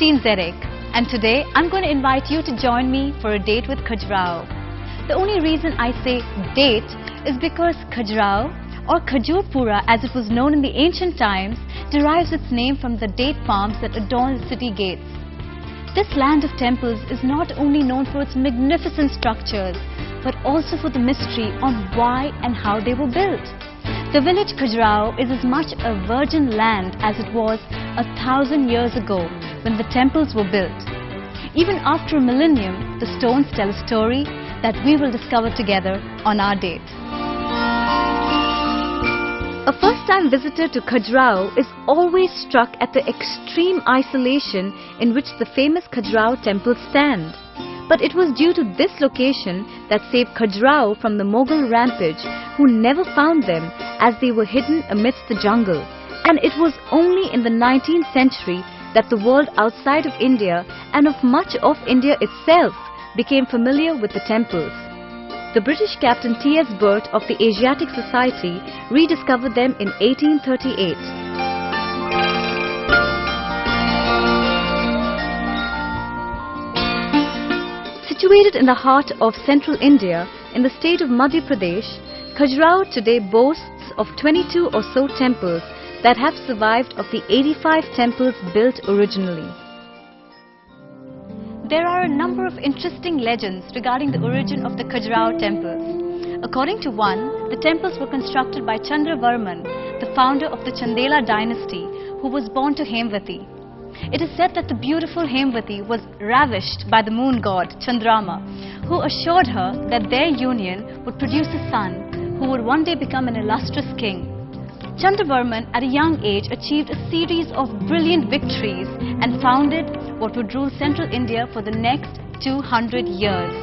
Kristine Zedek, and today I'm going to invite you to join me for a date with Khajuraho. The only reason I say date is because Khajuraho, or Khajurpura as it was known in the ancient times, derives its name from the date palms that adorn the city gates. This land of temples is not only known for its magnificent structures, but also for the mystery on why and how they were built. The village Khajuraho is as much a virgin land as it was 1,000 years ago when the temples were built. Even after a millennium, the stones tell a story that we will discover together on our date. A first-time visitor to Khajuraho is always struck at the extreme isolation in which the famous Khajuraho Temple stands. But it was due to this location that saved Khajuraho from the Mughal rampage, who never found them as they were hidden amidst the jungle. And it was only in the 19th century that the world outside of India and of much of India itself became familiar with the temples. The British captain T.S. Burt of the Asiatic Society rediscovered them in 1838. Situated in the heart of central India, in the state of Madhya Pradesh, Khajuraho today boasts of 22 or so temples that have survived of the 85 temples built originally. There are a number of interesting legends regarding the origin of the Khajuraho temples. According to one, the temples were constructed by Chandravarman, the founder of the Chandela dynasty, who was born to Hemvati. It is said that the beautiful Hemvati was ravished by the moon god Chandrama, who assured her that their union would produce a son who would one day become an illustrious king. Chandravarman at a young age achieved a series of brilliant victories and founded what would rule central India for the next 200 years.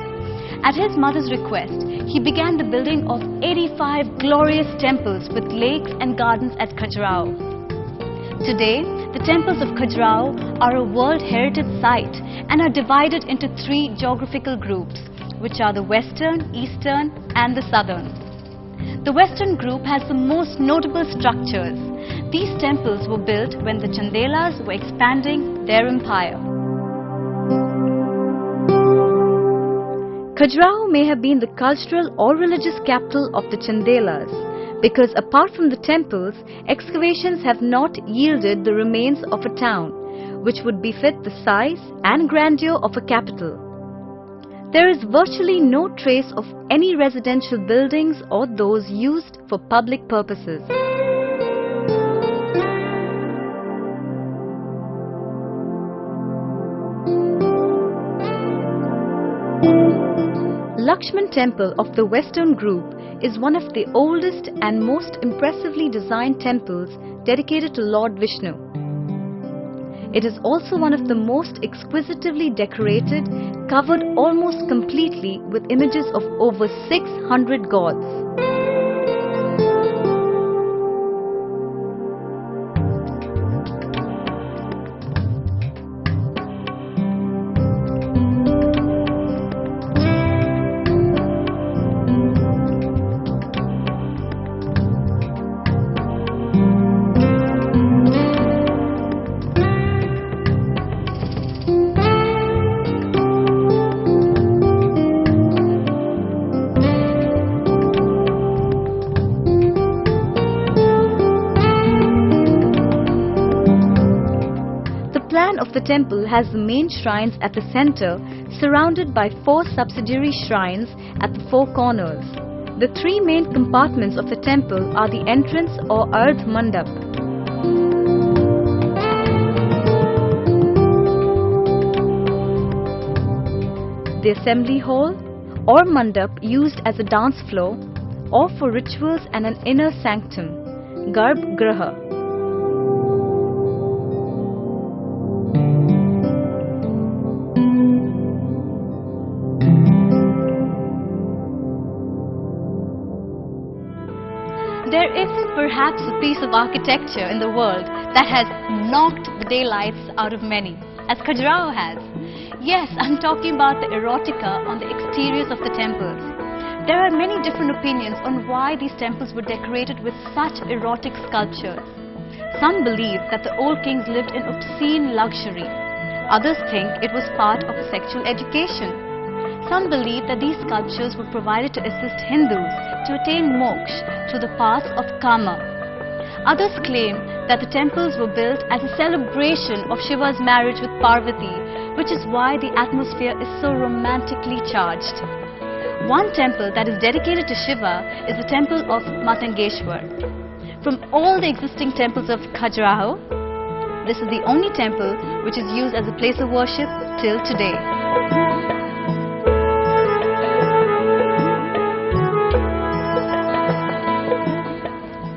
At his mother's request, he began the building of 85 glorious temples with lakes and gardens at Khajuraho. Today, the temples of Khajuraho are a World Heritage Site and are divided into 3 geographical groups, which are the Western, Eastern and the Southern. The Western group has the most notable structures. These temples were built when the Chandelas were expanding their empire. Khajuraho may have been the cultural or religious capital of the Chandelas, because apart from the temples, excavations have not yielded the remains of a town, which would befit the size and grandeur of a capital. There is virtually no trace of any residential buildings or those used for public purposes. Lakshamana Temple of the Western group is one of the oldest and most impressively designed temples dedicated to Lord Vishnu. It is also one of the most exquisitely decorated, covered almost completely with images of over 600 gods. The plan of the temple has the main shrines at the center, surrounded by 4 subsidiary shrines at the 4 corners. The 3 main compartments of the temple are the entrance or Ardh Mandap, the assembly hall or mandap used as a dance floor or for rituals, and an inner sanctum, Garbh Graha. There isn't perhaps a piece of architecture in the world that has knocked the daylights out of many, as Khajuraho has. Yes, I'm talking about the erotica on the exteriors of the temples. There are many different opinions on why these temples were decorated with such erotic sculptures. Some believe that the old kings lived in obscene luxury. Others think it was part of a sexual education. Some believe that these sculptures were provided to assist Hindus to attain moksha through the path of karma. Others claim that the temples were built as a celebration of Shiva's marriage with Parvati, which is why the atmosphere is so romantically charged. One temple that is dedicated to Shiva is the temple of Matangeshwar. From all the existing temples of Khajuraho, this is the only temple which is used as a place of worship till today.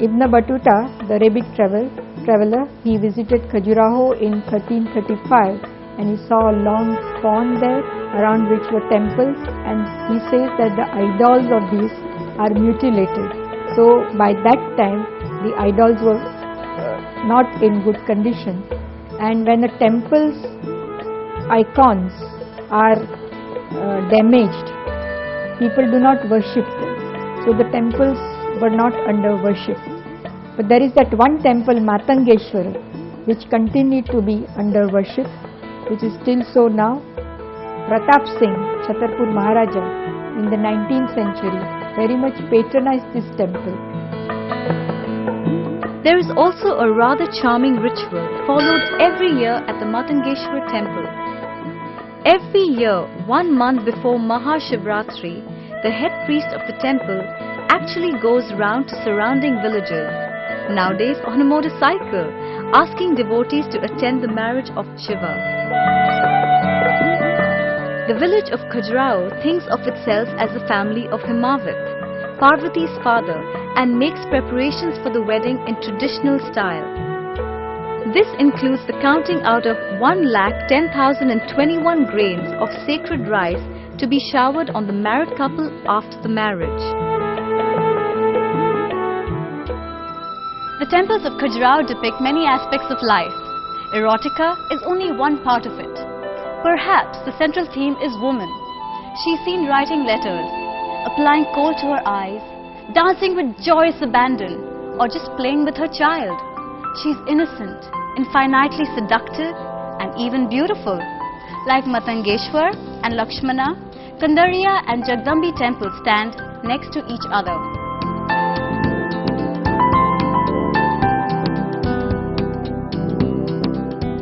Ibn Battuta, the Arabic traveller, he visited Khajuraho in 1335 and he saw a long pond there around which were temples, and he says that the idols of these are mutilated. So by that time the idols were not in good condition, and when a temple's icons are damaged, people do not worship them. So the temples were not under worship. But there is that one temple, Matangeshwar, which continued to be under worship, which is still so now. Pratap Singh, Chhatarpur Maharaja, in the 19th century, very much patronized this temple. There is also a rather charming ritual followed every year at the Matangeshwar Temple. Every year, 1 month before Mahashivratri, the head priest of the temple actually goes round to surrounding villages, nowadays on a motorcycle, asking devotees to attend the marriage of Shiva. The village of Khajuraho thinks of itself as the family of Himavit, Parvati's father, and makes preparations for the wedding in traditional style. This includes the counting out of 1,10,021 grains of sacred rice to be showered on the married couple after the marriage. The temples of Khajuraho depict many aspects of life. Erotica is only one part of it. Perhaps the central theme is woman. She is seen writing letters, applying kohl to her eyes, dancing with joyous abandon, or just playing with her child. She is innocent, infinitely seductive, and even beautiful. Like Matangeshwar and Lakshmana, Kandariya and Jagdambi temples stand next to each other.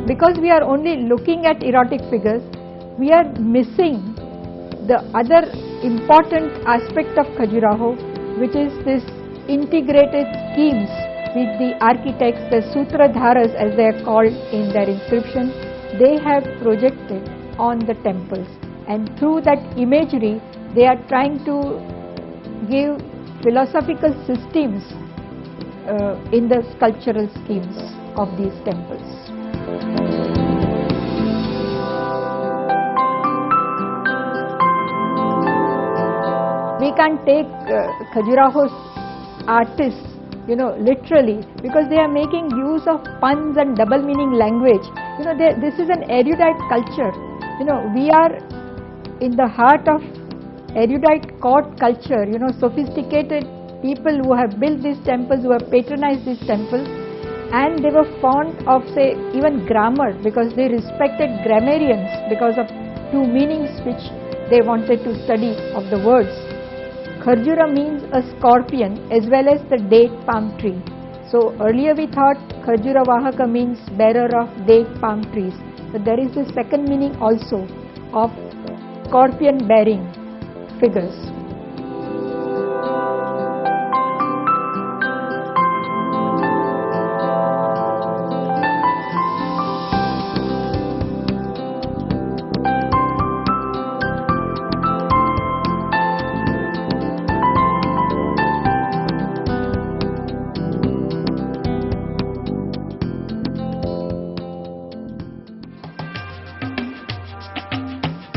Because we are only looking at erotic figures, we are missing the other important aspect of Khajuraho, which is this integrated schemes with the architects, the Sutradharas as they are called in their inscription, they have projected on the temples. And through that imagery, they are trying to give philosophical systems in the sculptural schemes of these temples. We can't take Khajuraho's artists, literally, because they are making use of puns and double meaning language. This is an erudite culture. We are in the heart of erudite court culture, sophisticated people who have built these temples, who have patronized these temples, and they were fond of, say, even grammar, because they respected grammarians because of two meanings which they wanted to study of the words. Khajura means a scorpion as well as the date palm tree. So earlier we thought Khajura Vahaka means bearer of date palm trees, but there is the second meaning also of scorpion bearing figures.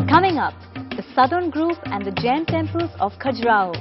Coming up, the southern group and the Jain temples of Khajuraho.